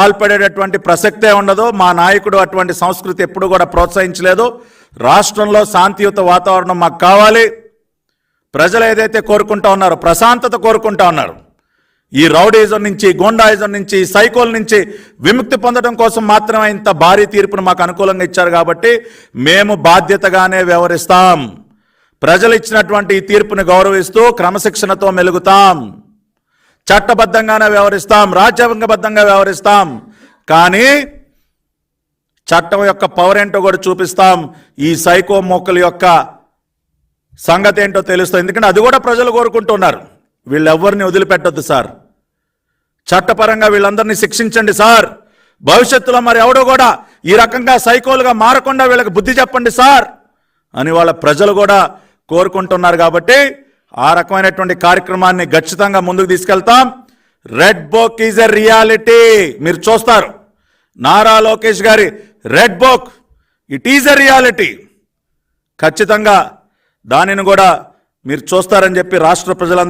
పాల్పడేటటువంటి ప్రసక్తే ఉండదు. మా నాయకుడు అటువంటి సంస్కృతి ఎప్పుడు కూడా ప్రోత్సహించలేదు. రాష్ట్రంలో శాంతియుత వాతావరణం మాకు కావాలి. ప్రజలు ఏదైతే కోరుకుంటా ఉన్నారో ప్రశాంతత కోరుకుంటా ఉన్నారు. ఈ రౌడీజం నుంచి, గోండాయిజం నుంచి, సైకోల నుంచి విముక్తి పొందడం కోసం మాత్రమే ఇంత భారీ తీర్పును మాకు అనుకూలంగా ఇచ్చారు. కాబట్టి మేము బాధ్యతగానే వ్యవహరిస్తాం. ప్రజలు ఇచ్చినటువంటి ఈ తీర్పును గౌరవిస్తూ క్రమశిక్షణతో మెలుగుతాం. చట్టబద్ధంగానే వ్యవహరిస్తాం, రాజ్యాంగబద్ధంగా వ్యవహరిస్తాం. కానీ చట్టం యొక్క పవర్ ఏంటో కూడా చూపిస్తాం. ఈ సైకో మొక్కల యొక్క సంగతి ఏంటో తెలుస్తుంది. ఎందుకంటే అది కూడా ప్రజలు కోరుకుంటున్నారు. వీళ్ళెవ్వరిని వదిలిపెట్టొద్దు సార్, చట్టపరంగా వీళ్ళందరినీ శిక్షించండి సార్. భవిష్యత్తులో మరి ఎవడో కూడా ఈ రకంగా సైకోలుగా మారకుండా వీళ్ళకి బుద్ధి చెప్పండి సార్ అని వాళ్ళ ప్రజలు కూడా కోరుకుంటున్నారు. కాబట్టి ఆ రకమైనటువంటి కార్యక్రమాన్ని ఖచ్చితంగా ముందుకు తీసుకెళ్తాం. Red book is a reality. మీరు చూస్తారు నారా లోకేష్ గారి red book, it is a reality. ఖచ్చితంగా దానిని కూడా మీరు చూస్తారని చెప్పి రాష్ట్ర ప్రజలందరూ